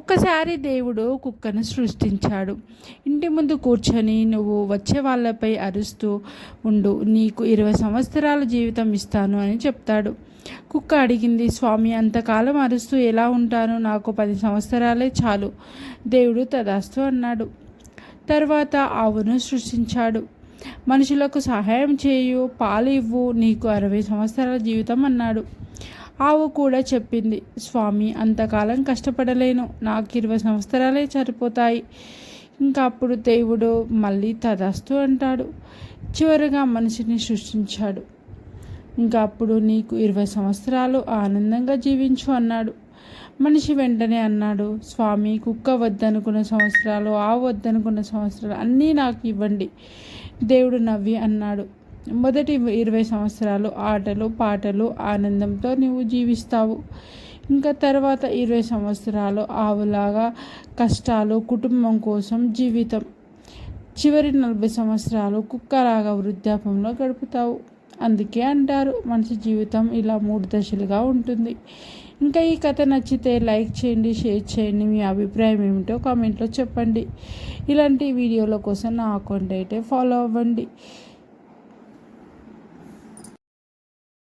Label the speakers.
Speaker 1: ఒక్కసారి దేవుడు కుక్కను సృష్టించాడు. ఇంటి ముందు కూర్చొని నువ్వు వచ్చే వాళ్ళపై అరుస్తూ ఉండు, నీకు 20 సంవత్సరాల జీవితం ఇస్తాను అని చెప్తాడు. కుక్క అడిగింది, స్వామి అంతకాలం అరుస్తూ ఎలా ఉంటాను, నాకు 10 సంవత్సరాలే చాలు. దేవుడు తదాస్తు అన్నాడు. తర్వాత ఆవును సృష్టించాడు. మనుషులకు సహాయం చేయు, పాలు ఇవ్వు, నీకు 60 సంవత్సరాల జీవితం అన్నాడు. ఆవు కూడా చెప్పింది, స్వామి అంతకాలం కష్టపడలేను, నాకు 20 సంవత్సరాలే సరిపోతాయి. ఇంకా అప్పుడు దేవుడు మళ్ళీ తదాస్తు అంటాడు. చివరిగా మనిషిని సృష్టించాడు. ఇంకా అప్పుడు నీకు 20 సంవత్సరాలు ఆనందంగా జీవించు అన్నాడు. మనిషి వెంటనే అన్నాడు, స్వామి కుక్క వద్దనుకున్న సంవత్సరాలు, ఆవు వద్దనుకున్న సంవత్సరాలు అన్నీ నాకు ఇవ్వండి. దేవుడు నవ్వి అన్నాడు, మొదటి 20 సంవత్సరాలు ఆటలు పాటలు ఆనందంతో నువ్వు జీవిస్తావు. ఇంకా తర్వాత 20 సంవత్సరాలు ఆవులాగా కష్టాలు, కుటుంబం కోసం జీవితం. చివరి 40 సంవత్సరాలు కుక్కలాగా వృద్ధాపంలో గడుపుతావు. అందుకే అంటారు మనిషి జీవితం ఇలా 3 దశలుగా ఉంటుంది. ఇంకా ఈ కథ నచ్చితే లైక్ చేయండి, షేర్ చేయండి, మీ అభిప్రాయం ఏమిటో కామెంట్లో చెప్పండి. ఇలాంటి వీడియోల కోసం నా అకౌంట్ అయితే ఫాలో అవ్వండి.